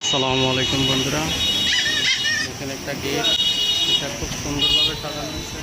আসসালামু আলাইকুম বন্ধুরা, এখানে একটা গেট, এটা খুব সুন্দরভাবে সাজানো হয়েছে।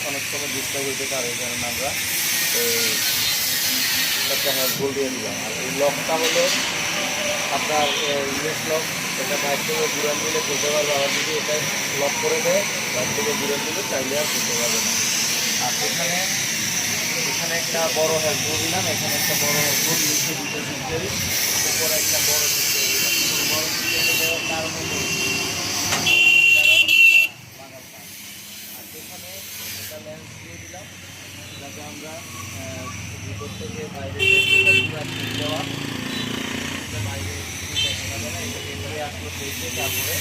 অনেক সময় ডিস্টার্ব হইতে পারে, কারণ আমরা একটা গোল দিয়ে দিলাম। আর এই লকটা হলো আপনার ইউএস লক, এটা বাইক থেকে ঘুরান দিলে খুলতে পারবে। আবার যদি এটা লক করে দেয়, বাইক থেকে ঘুরান দিলে চাইলে আর খুলতে পারবে না। আর এখানে একটা বড় হেল্পও দিলাম, এখানে একটা বড় হেল্পও, নিচে দুটো সিস্টেরি, উপরে একটা বড় সিস্টেরি দিলাম। বড় সিস্টেরি দেওয়ার কারণে এখানে একটা লেন্স দিয়ে দিলাম, যাতে আমরা ভিতর থেকে বাইরে দেওয়া বাইরে দেখা যাবে না। এটাকে আসলে দেখে তারপরে